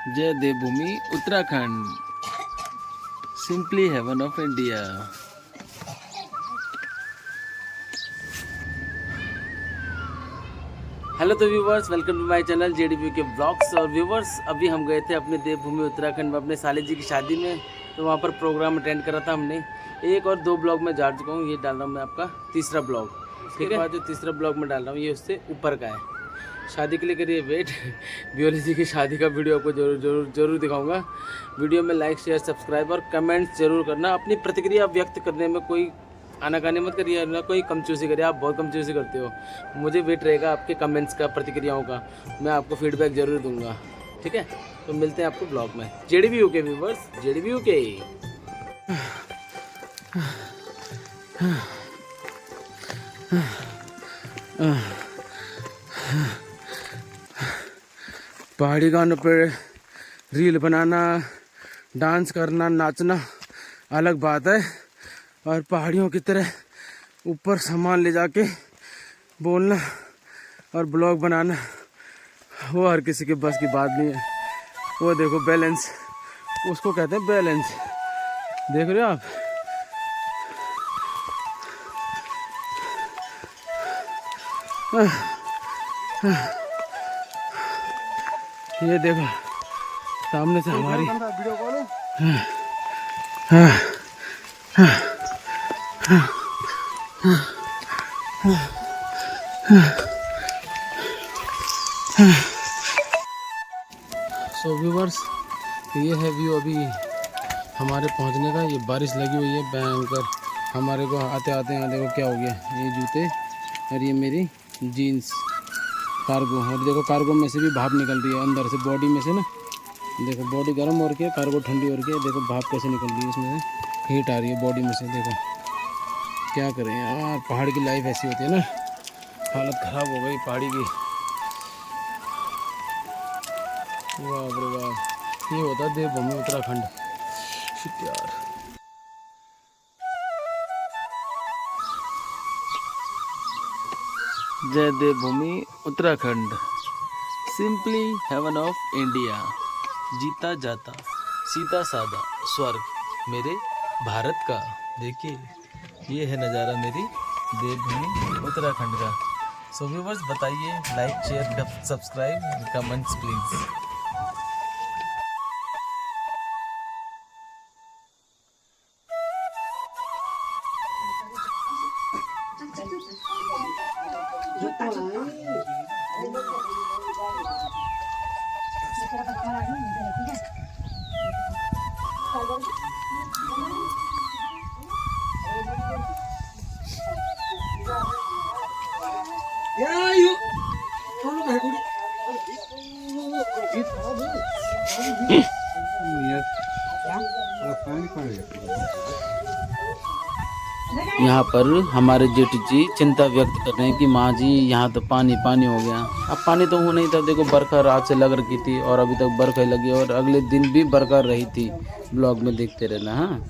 जय Devbhoomi Uttarakhand, simply heaven of India. Hello तो viewers, welcome to my channel JDB के blogs. और व्यूवर्स, अभी हम गए थे अपने देवभूमि उत्तराखंड में अपने साले जी की शादी में, तो वहाँ पर प्रोग्राम अटेंड करा था हमने। एक और दो ब्लॉग में जा चुका हूँ, ये डाल रहा हूँ मैं आपका तीसरा ब्लॉग। ठीक है, जो तीसरा ब्लॉग में डाल रहा हूँ ये उससे ऊपर का है। शादी के लिए करिए वेट। ब्योली जी की शादी का वीडियो आपको जरूर दिखाऊंगा। वीडियो में लाइक शेयर सब्सक्राइब और कमेंट्स जरूर करना। अपनी प्रतिक्रिया व्यक्त करने में कोई आनाकानी मत करिए, ना कोई कमचूसी करिए। आप बहुत कमचूसी करते हो, मुझे वेट रहेगा आपके कमेंट्स का, प्रतिक्रियाओं का। मैं आपको फीडबैक जरूर दूंगा। ठीक है, तो मिलते हैं आपको ब्लॉग में। JDB UK viewers, JDB UK. पहाड़ी गानों पर रील बनाना, डांस करना, नाचना अलग बात है, और पहाड़ियों की तरह ऊपर सामान ले जाके बोलना और ब्लॉग बनाना, वो हर किसी के बस की बात नहीं है। वो देखो बैलेंस, उसको कहते हैं बैलेंस। देख रहे हो आप? ये देखो सामने से हमारी सो व्यूवर्स, ये है व्यू अभी हमारे पहुंचने का। ये बारिश लगी हुई है भयंकर। हमारे को आते आते यहाँ देखो क्या हो गया, ये जूते और ये मेरी जीन्स कार्गो। और देखो कार्गो में से भी भाप निकल रही है अंदर से, बॉडी में से ना। देखो बॉडी गर्म हो रही है, कार्गो ठंडी हो रही है। देखो भाप कैसे निकल रही है, इसमें से हीट आ रही है बॉडी में से। देखो क्या करें यार, पहाड़ की लाइफ ऐसी होती है ना, हालत ख़राब हो गई पहाड़ी की। वाह रे वाह, ये होता है देवभूमि उत्तराखंड। शिट यार। जय Devbhoomi Uttarakhand, simply heaven of India. जीता जाता सीधा साधा स्वर्ग मेरे भारत का। देखिए ये है नज़ारा मेरी देवभूमि उत्तराखंड का। सो व्यूवर्स, बताइए like share subscribe comments please. यहाँ पर हमारे जेठ जी चिंता व्यक्त कर रहे हैं कि माँ जी यहाँ तो पानी पानी हो गया। अब पानी तो हो नहीं था, देखो बरखा रात से लग रही थी और अभी तक बरखा लगी, और अगले दिन भी बरखा रही थी। ब्लॉग में देखते रहना। हाँ,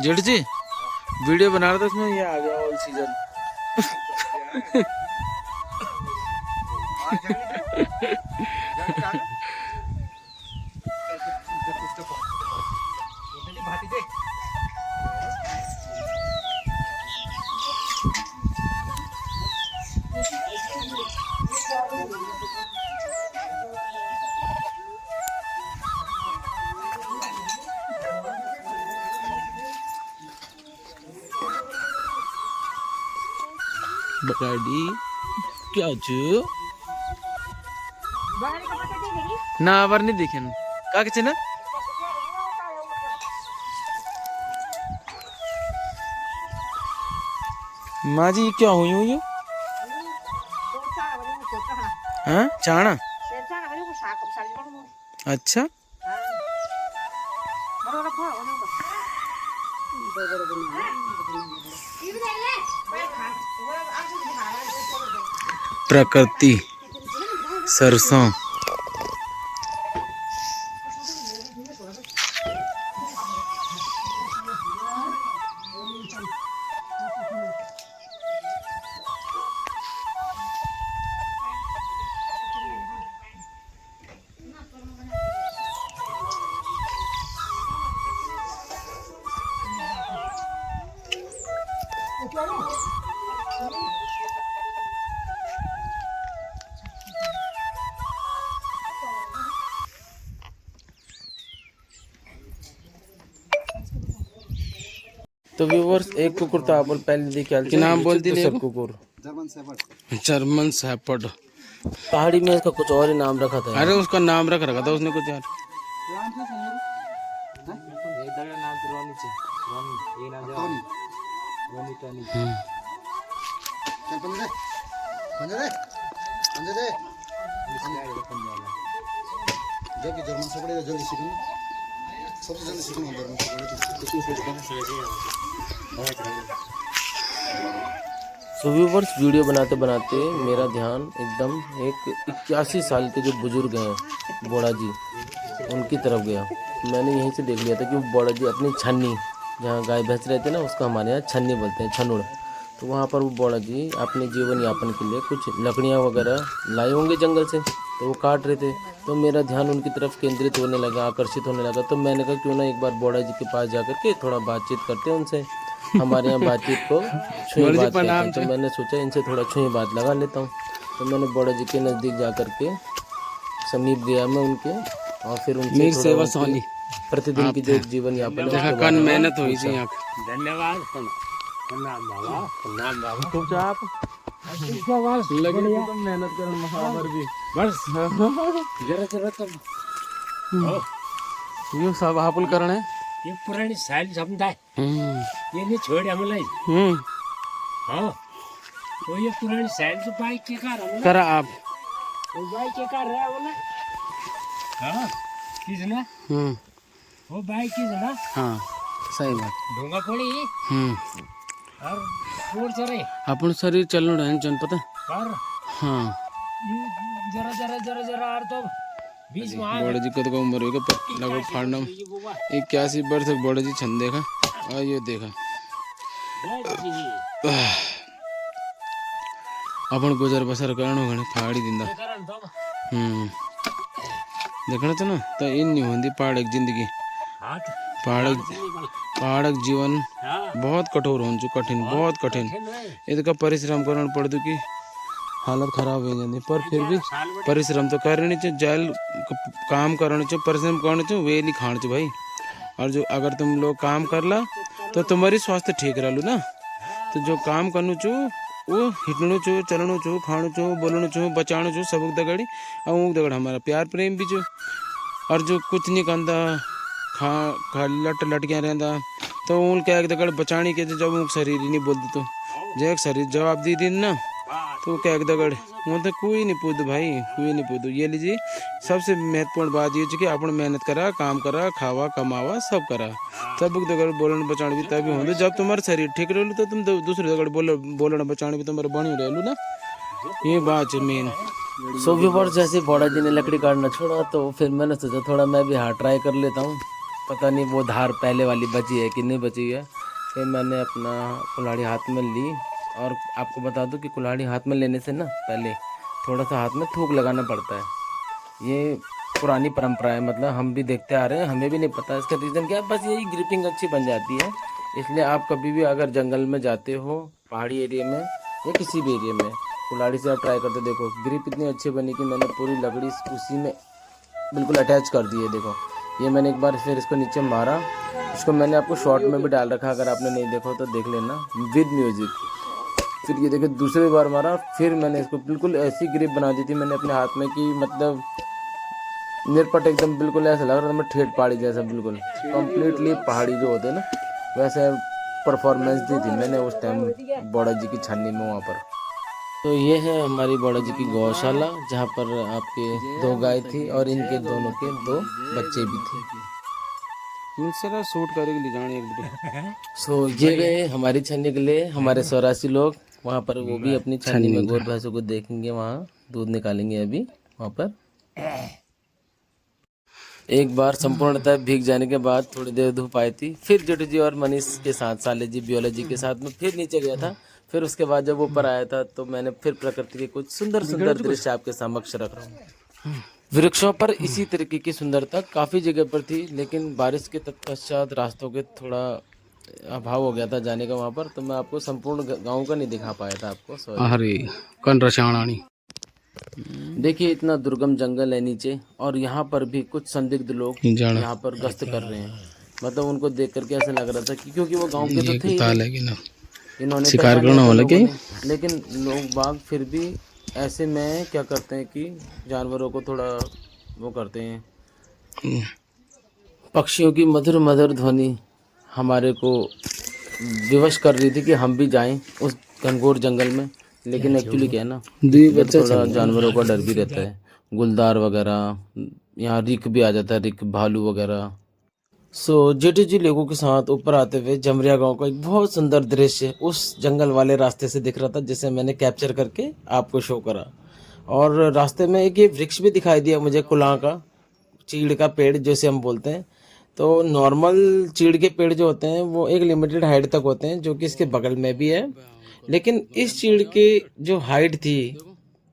जेठ जी वीडियो बना रहा था, उसमें ये आ गया ऑल सीजन। बकाडी क्या छु ना आवर नहीं देखे ना का किचे ना माँ जी क्या हुई हुई हाँ चाणा। अच्छा प्रकृति सरसों। तो व्यूअर्स, एक कुकुर तो आप पहले देखे क्या नाम बोलती है कुकुर? German shepherd. पहाड़ी में इसका कुछ और ही नाम रखा था। अरे उसका नाम रखा था उसने कुछ यार। सो व्यूअर्स, वीडियो बनाते बनाते मेरा ध्यान एकदम एक 81 साल के जो बुजुर्ग हैं बोड़ा जी, उनकी तरफ गया। मैंने यहीं से देख लिया था कि वो बोड़ा जी अपनी छन्नी, जहाँ गाय भैंस रहते हैं ना, उसका हमारे यहाँ छन्नी बोलते हैं, छनुड़। तो वहाँ पर वो बोड़ा जी अपने जीवन यापन के लिए कुछ लकड़ियाँ वगैरह लाए होंगे जंगल से, तो वो काट रहे थे। तो मेरा ध्यान उनकी तरफ केंद्रित होने लगा, आकर्षित होने लगा। तो मैंने कहा क्यों ना एक बार बोड़ा जी के पास जाकर के थोड़ा बातचीत करते हैं उनसे। हमारे यहाँ बातचीत को छुई बात कहते हैं। तो मैंने सोचा इनसे थोड़ा छुई बात लगा लेता हूँ। तो मैंने बोड़ा जी के नज़दीक जाकर के समीप गया मैं उनके, और फिर उनसे सेवा सोनी प्रतिदिन की जो जीवन यापन है मेहनत हुई थी। धन्यवाद। प्रणाम बाबा, प्रणाम बाबा। खूब आप लगे तो मेहनत कर महावर भी बस जरा जरा तब ये सब हापुल करण है। ये पुरानी साइल समझाए ये नहीं छोड़ हमलाई। हाँ तो ये पुरानी साइल तो बाइक के कार करा आप वो बाइक के कार रहा बोला। हाँ किसना वो बाइक किसना। हाँ सही बात। ढोंगा पड़ी और रोड चले अपन शरीर चलनो रहन चन पता पर। हाँ जरा जरा जरा जरा और तो 20 माह बड़े जी कद का उम्र होगा लगभग फाड़ना 81 वर्ष तक बड़े जी छन देखा। और ये देखा अपन गुजर बसर करनो घणे फाड़ी दिंदा। देखना तो ना तो इन नहीं होंदी पहाड़क जिंदगी। पहाड़क जीवन बहुत कठोर हो चुका, कठिन बहुत कठिन। इसका परिश्रम करना पड़ दो कि हालत खराब हो जाती, पर फिर भी परिश्रम तो करनी चाहिए। जैल काम करना चाहिए, परिश्रम करना चाहिए, वे नहीं खाना चाहिए भाई। और जो अगर तुम लोग काम कर ला तो तुम्हारी स्वास्थ्य ठीक रह लो ना। तो जो काम करना चाहिए वो हिटनो चाहिए, चलना चाहिए, खाना चाहिए, बोलना चाहिए, बचाना चाहिए, सबक दगड़ी और ऊँग दगड़ हमारा प्यार प्रेम भी जो। और जो कुछ नहीं कहता खा लटकियाँ रहता तो उन क्या दगड़ बचाने के जब उनका शरीर ही नहीं बोलते तो जो एक शरीर जवाब दी दिन ना तो क्या दगड़ वो तो कोई नहीं पूछ भाई, कोई नहीं पूछ। ये लीजिए सबसे महत्वपूर्ण बात ये कि अपन मेहनत करा, काम करा, खावा कमावा सब करा, सब दगड़ बोलना बचाने भी तभी होंगे। जब तुम्हारा शरीर ठीक रह तो तुम दूसरे दगड़ बोलना बचाने भी तुम्हारा बनी रह ना। ये बात है मेन। सो व्यूअर्स, जैसे बोड़ा जी ने लकड़ी काटना छोड़ा तो फिर मैंने सोचा थोड़ा मैं भी हाथ ट्राई कर लेता हूँ। पता नहीं वो धार पहले वाली बची है कि नहीं बची है। फिर मैंने अपना कुल्हाड़ी हाथ में ली, और आपको बता दूं कि कुल्हाड़ी हाथ में लेने से ना पहले थोड़ा सा हाथ में थूक लगाना पड़ता है। ये पुरानी परंपरा है, मतलब हम भी देखते आ रहे हैं, हमें भी नहीं पता इसका रीज़न क्या है। बस यही ग्रिपिंग अच्छी बन जाती है। इसलिए आप कभी भी अगर जंगल में जाते हो, पहाड़ी एरिया में या किसी भी एरिया में, कुल्हाड़ी से आप ट्राई करते देखो। ग्रिप इतनी अच्छी बनी कि मैंने पूरी लकड़ी उसी में बिल्कुल अटैच कर दी है। देखो ये मैंने एक बार फिर इसको नीचे मारा। इसको मैंने आपको शॉर्ट में भी डाल रखा, अगर आपने नहीं देखा तो देख लेना विद म्यूजिक। फिर ये देखो दूसरी बार मारा, फिर मैंने इसको बिल्कुल ऐसी ग्रिप बना दी थी मैंने अपने हाथ में कि मतलब निरपट एकदम बिल्कुल ऐसा लग रहा था मैं ठेठ पहाड़ी जैसा, बिल्कुल कम्प्लीटली पहाड़ी जो होते हैं ना वैसे परफॉर्मेंस दी थी मैंने उस टाइम बोड़ा जी की छन्नी में वहाँ पर। तो ये है हमारी बोड़ा जी की गौशाला, जहाँ पर आपके 2 गाय थी और इनके दोनों के 2 बच्चे भी थे। शूट करेगी जाने एक सो ये गए हमारी छन्नी के लिए हमारे 84 लोग वहाँ पर, वो भी अपनी छन्नी में गोर भैंसों को देखेंगे, वहाँ दूध निकालेंगे अभी वहाँ पर। एक बार संपूर्णतः भीग जाने के बाद थोड़ी देर धूप आई थी, फिर जेठू जी और मनीष के साथ, साले जी बियोलॉजी के साथ में फिर नीचे गया था। फिर उसके बाद जब ऊपर आया था तो मैंने फिर प्रकृति के कुछ सुंदर सुंदर दृश्य आपके समक्ष रख रहा हूँ। वृक्षों पर इसी तरीके की सुंदरता काफ़ी जगह पर थी, लेकिन बारिश के तत्पश्चात रास्तों के थोड़ा अभाव हो गया था जाने का वहाँ पर, तो मैं आपको संपूर्ण गांव का नहीं दिखा पाया था आपको, सॉरी। अरे कन रसाणी देखिए इतना दुर्गम जंगल है नीचे, और यहाँ पर भी कुछ संदिग्ध लोग यहाँ पर गश्त कर रहे हैं। मतलब उनको देख करके ऐसा लग रहा था कि क्योंकि वो गांव के तो थे ही नहीं, इन्होंने पहचाना था लोगों ने, लेकिन लोग बाग फिर भी ऐसे में क्या करते हैं कि जानवरों को थोड़ा वो करते हैं। पक्षियों की मधुर मधुर ध्वनि हमारे को विवश कर रही थी कि हम भी जाएं उस घनघोर जंगल में, लेकिन एक्चुअली क्या है ना, थोड़ा जानवरों का डर भी रहता है। गुलदार वगैरह, यहाँ रिक भी आ जाता है, रिक भालू वगैरह। सो जेठू जी लोगों के साथ ऊपर आते हुए जमरिया गांव का एक बहुत सुंदर दृश्य उस जंगल वाले रास्ते से दिख रहा था, जिसे मैंने कैप्चर करके आपको शो करा। और रास्ते में एक ये वृक्ष भी दिखाई दिया मुझे, कुलां का, चीड़ का पेड़ जैसे हम बोलते हैं। तो नॉर्मल चीड़ के पेड़ जो होते हैं वो एक लिमिटेड हाइट तक होते हैं, जो कि इसके बगल में भी है। लेकिन इस चीड़ की जो हाइट थी,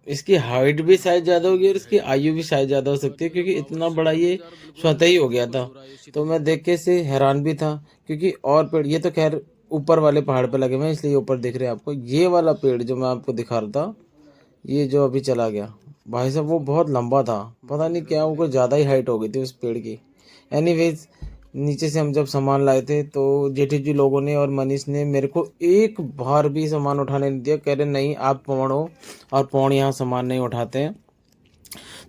इसकी हाइट भी शायद ज़्यादा होगी और इसकी आयु भी शायद ज़्यादा हो सकती है, क्योंकि इतना बड़ा ये स्वतः ही हो गया था। तो मैं देख के से हैरान भी था, क्योंकि और पेड़, ये तो खैर ऊपर वाले पहाड़ पे लगे हुए हैं इसलिए ऊपर दिख रहे हैं आपको। ये वाला पेड़ जो मैं आपको दिखा रहा था, ये जो अभी चला गया भाई साहब, वो बहुत लंबा था, पता नहीं क्या उनको ज़्यादा ही हाइट हो गई थी उस पेड़ की। एनीवेज, नीचे से हम जब सामान लाए थे तो जेठी जी लोगों ने और मनीष ने मेरे को एक बार भी सामान उठाने नहीं दिया। कह रहे नहीं आप पौड़ हो, और पौड़ यहाँ सामान नहीं उठाते हैं।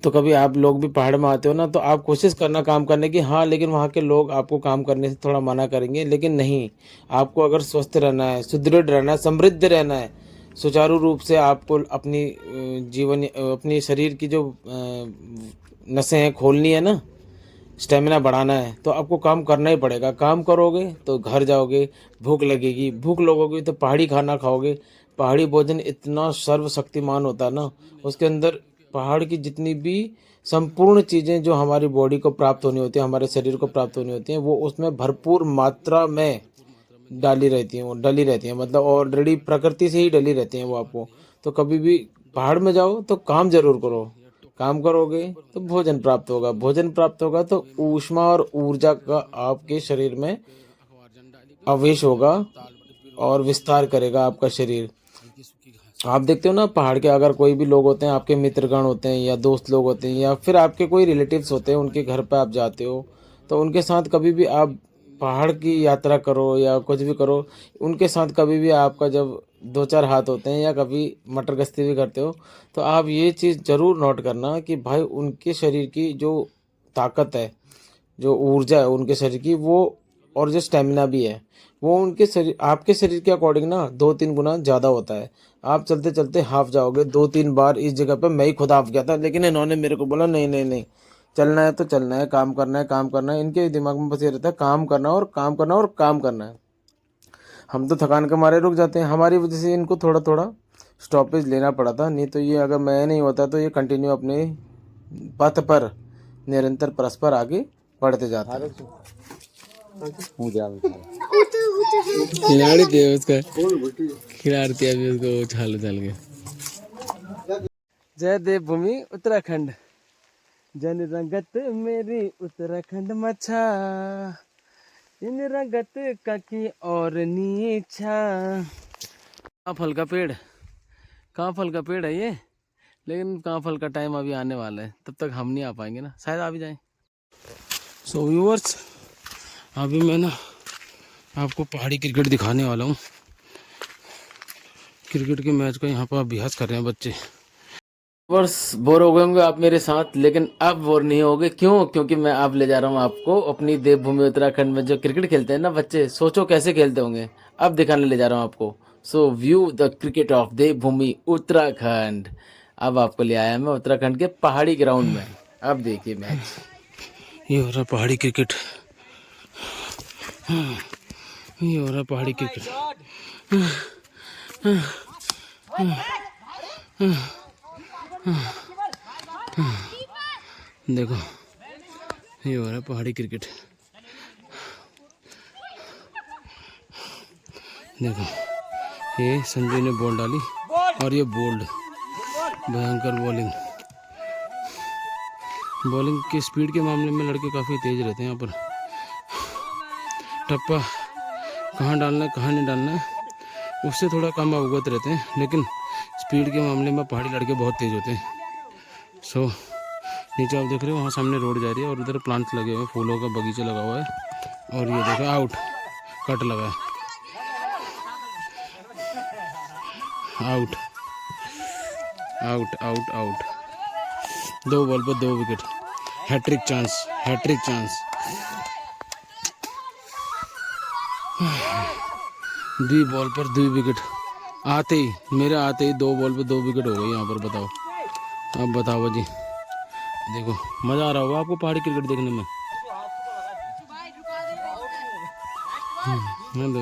तो कभी आप लोग भी पहाड़ में आते हो ना, तो आप कोशिश करना काम करने की, हाँ, लेकिन वहाँ के लोग आपको काम करने से थोड़ा मना करेंगे, लेकिन नहीं, आपको अगर स्वस्थ रहना है, सुदृढ़ रहना है, समृद्ध रहना है, सुचारू रूप से आपको अपनी जीवन, अपनी शरीर की जो नसें हैं खोलनी है ना, स्टेमिना बढ़ाना है, तो आपको काम करना ही पड़ेगा। काम करोगे तो घर जाओगे, भूख लगेगी, भूख लगोगी तो पहाड़ी खाना खाओगे। पहाड़ी भोजन इतना सर्वशक्तिमान होता है ना, उसके अंदर पहाड़ की जितनी भी संपूर्ण चीज़ें जो हमारी बॉडी को प्राप्त होनी होती है, हमारे शरीर को प्राप्त होनी होती हैं, वो उसमें भरपूर मात्रा में डाली रहती हैं, वो डली रहती हैं, मतलब ऑलरेडी प्रकृति से ही डली रहती हैं वो आपको। तो कभी भी पहाड़ में जाओ तो काम जरूर करो, काम करोगे तो भोजन प्राप्त होगा, भोजन प्राप्त होगा तो ऊष्मा और ऊर्जा का आपके शरीर में आवेश होगा और विस्तार करेगा आपका शरीर। आप देखते हो ना पहाड़ के अगर कोई भी लोग होते हैं, आपके मित्रगण होते हैं या दोस्त लोग होते हैं या फिर आपके कोई रिलेटिव्स होते हैं, उनके घर पे आप जाते हो, तो उनके साथ कभी भी आप पहाड़ की यात्रा करो या कुछ भी करो, उनके साथ कभी भी आपका जब दो चार हाथ होते हैं या कभी मटर गश्ती भी करते हो, तो आप ये चीज़ ज़रूर नोट करना कि भाई उनके शरीर की जो ताकत है, जो ऊर्जा है उनके शरीर की, वो और जो स्टेमिना भी है, वो उनके शरीर, आपके शरीर के अकॉर्डिंग ना 2-3 गुना ज़्यादा होता है। आप चलते चलते हाफ जाओगे। 2-3 बार इस जगह पे मैं ही खुद हाफ गया था, लेकिन इन्होंने मेरे को बोला नहीं नहीं नहीं, चलना है तो चलना है, काम करना है, काम करना है। इनके दिमाग में बस ये रहता है काम करना और काम करना और काम करना है। हम तो थकान के मारे रुक जाते हैं, हमारी वजह से इनको थोड़ा थोड़ा स्टॉपेज लेना पड़ा था, नहीं तो ये अगर मैं नहीं होता तो ये कंटिन्यू अपने पथ पर निरंतर परस्पर आगे बढ़ते जाते हैं। खिलाड़ी थे उसका, खिलाड़ी अभी उसको उछाल उछाल के। जय देवभूमि उत्तराखंड, जन रंगत मेरी उत्तराखंड मच्छा, इन रंगत का की और नीचा। कहाँ फल का पेड़, कहाँ फल का पेड़ है ये, लेकिन कहाँ फल का टाइम अभी आने वाला है, तब तक हम नहीं आ पाएंगे ना, शायद आ भी जाएं। सो व्यूअर्स, अभी मैं ना आपको पहाड़ी क्रिकेट दिखाने वाला हूँ। क्रिकेट के मैच का यहाँ पर अभ्यास कर रहे हैं बच्चे। वर्ष बोर हो गए होंगे आप मेरे साथ, लेकिन अब बोर नहीं होगे। क्यों? क्योंकि मैं अब ले जा रहा हूँ आपको अपनी देवभूमि उत्तराखंड में जो क्रिकेट खेलते हैं ना बच्चे, सोचो कैसे खेलते होंगे, अब दिखाने ले जा रहा हूँ आपको। So view the cricket of Devbhoomi Uttarakhand. अब आपको ले आया मैं उत्तराखंड के पहाड़ी ग्राउंड में, अब देखिए मैच। ये हो रहा पहाड़ी क्रिकेट, ये हो रहा पहाड़ी क्रिकेट। देखो ये हो रहा है पहाड़ी क्रिकेट। देखो ये संजू ने बॉल डाली और ये बोल्ड भयंकर बॉलिंग। बॉलिंग की स्पीड के मामले में लड़के काफ़ी तेज रहते हैं यहाँ पर। टप्पा कहाँ डालना है कहाँ नहीं डालना है उससे थोड़ा कम अवगत रहते हैं, लेकिन स्पीड के मामले में पहाड़ी लड़के बहुत तेज होते हैं। सो नीचे आप देख रहे हो वहाँ सामने रोड जा रही है और उधर प्लांट्स लगे हुए हैं, फूलों का बगीचा लगा हुआ है। और ये देखो आउट कट लगा है, out out out out. 2 ball पर 2 wicket, hattrick chance, hattrick chance. 2 ball पर 2 विकेट आते ही, मेरे आते ही 2 बॉल पर 2 विकेट हो गई यहाँ पर। बताओ अब बताओ जी, देखो मज़ा आ रहा होगा आपको पहाड़ी क्रिकेट देखने में। हेलो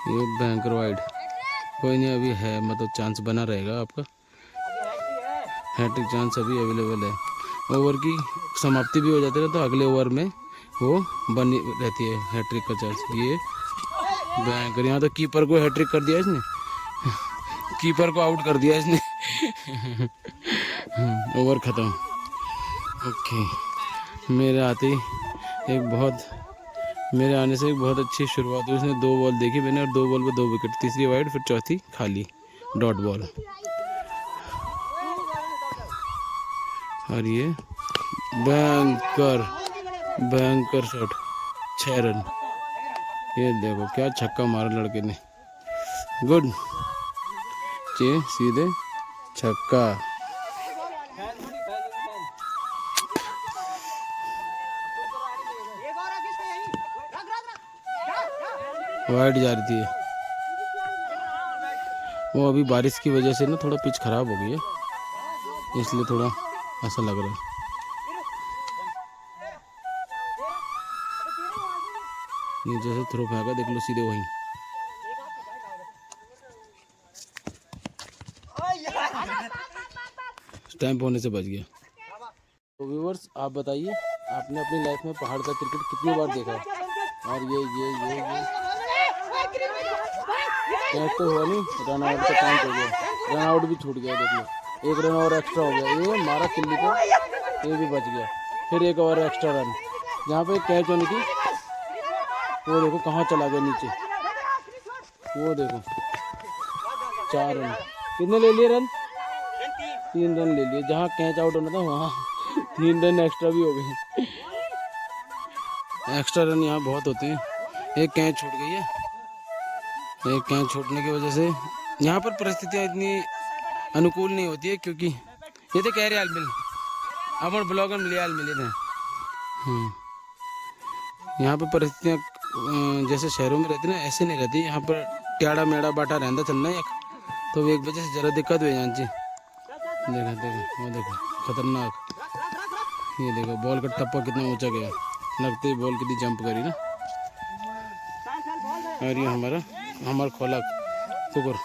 ये बैंकर वाइड, कोई नहीं अभी है, मतलब चांस बना रहेगा आपका। हैट्रिक चांस अभी अवेलेबल है। ओवर की समाप्ति भी हो जाती है तो अगले ओवर में वो बनी रहती है हैट्रिक का चांस। ये बैंकर, यहाँ तो कीपर को हैट्रिक कर दिया इसने, कीपर को आउट कर दिया इसने। ओवर ख़त्म। ओके मेरे आते ही मेरे आने से एक बहुत अच्छी शुरुआत हुई। उसने 2 बॉल देखी मैंने और 2 बॉल पर 2 विकेट, तीसरी वाइड फिर चौथी खाली डॉट बॉल। और ये बैंकर शॉट 6 रन। ये देखो क्या छक्का मारा लड़के ने, गुड सीधे छक्का। वाइड जा रही थी वो, अभी बारिश की वजह से ना थोड़ा पिच खराब हो गई है इसलिए थोड़ा ऐसा लग रहा है। नीचे से थ्रो फेंका, देख लो सीधे वहीं। स्टैंप होने से बच गया। तो व्यूअर्स आप बताइए, आपने अपनी लाइफ में पहाड़ का क्रिकेट कितनी बार देखा है? और ये कैच तो हुआ नहीं, रन आउट का चांस हो गया, रन आउट भी छूट गया। देख लो 1 रन और एक्स्ट्रा हो गया, ये मारा किल्ली को, ये भी बच गया। फिर 1 और एक्स्ट्रा रन, जहाँ पे कैच होनी थी वो देखो कहाँ चला गया नीचे, वो देखो 4 रन। कितने ले लिए रन? 3 रन ले लिए। जहाँ कैच आउट होना था वहाँ 3 रन एक्स्ट्रा भी हो गए। एक्स्ट्रा रन यहाँ बहुत होते हैं। एक कैच छूट गई है, एक कैच छूटने की वजह से यहाँ पर परिस्थितियाँ इतनी अनुकूल नहीं होती है, क्योंकि ये तो कह रहे हाल मिल अपन ब्लॉगर मिले हाल मिले थे। यहाँ पर परिस्थितियाँ जैसे शहरों में रहती ना ऐसे नहीं रहती। यहाँ पर टेढ़ा मेढ़ा बाटा रहता चलना है, तो एक वजह से ज़रा दिक्कत हो जाती। देखो वो देखो खतरनाक। ये देखो बॉल का टप्पा कितना ऊंचा गया, लगते ही बॉल कितनी जंप करी ना। और ये हमारा खोला कुकुर।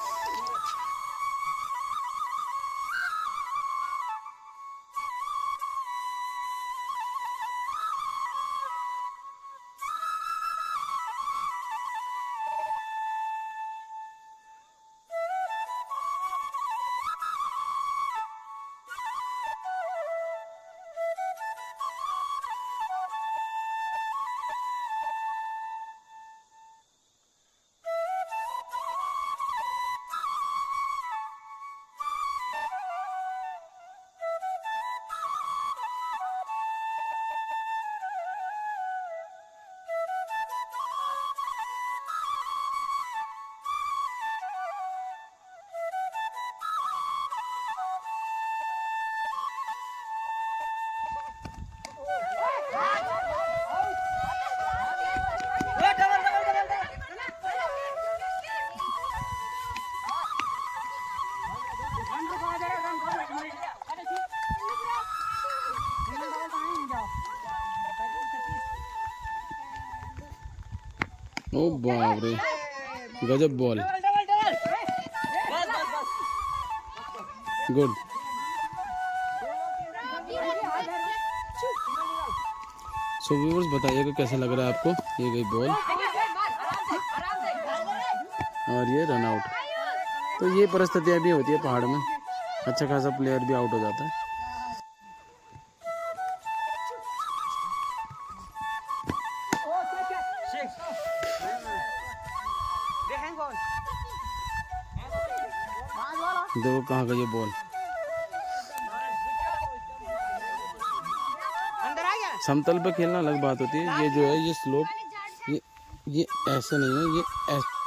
ओ बाप रे, गजब बॉल। गुड। सो व्यूअर्स बताइएगा कैसा लग रहा है आपको। ये गई बॉल और ये रन आउट। तो ये परिस्थितियाँ भी होती है पहाड़ में, अच्छा खासा प्लेयर भी आउट हो जाता है। देखो कहाँ गई ये बॉल। समतल पे खेलना अलग बात होती है, ये जो है ये स्लोप, ये ऐसे नहीं है, ये ऐसे।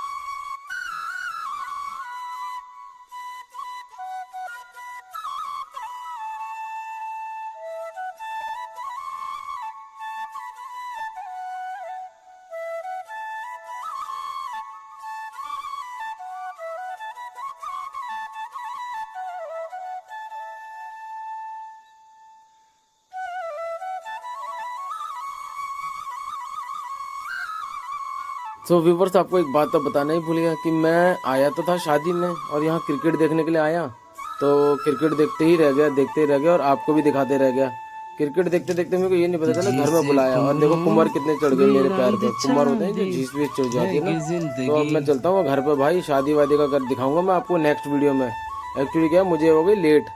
सो व्यूवर्स आपको एक बात तो बताना ही भूल गया कि मैं आया तो था शादी में और यहाँ क्रिकेट देखने के लिए आया, तो क्रिकेट देखते ही रह गया और आपको भी दिखाते रह गया। क्रिकेट देखते देखते मेरे को ये नहीं पता चला घर में बुलाया और देखो कुमार कितने चढ़ गए मेरे पैर पे। कुमार होते हैं जो झीस भी चढ़ जाती है ना। तो अब मैं चलता हूँ घर पे भाई, शादी वादी का कर दिखाऊंगा मैं आपको नेक्स्ट वीडियो में। एक्चुअली क्या मुझे हो गई लेट,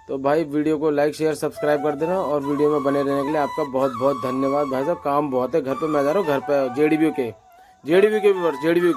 तो भाई वीडियो को लाइक शेयर सब्सक्राइब कर देना और वीडियो में बने रहने के लिए आपका बहुत बहुत धन्यवाद। भाई साहब काम बहुत है घर पे, मैं जा रहा हूँ घर पे जेडीबी के व्यूअर्स, जेडीबी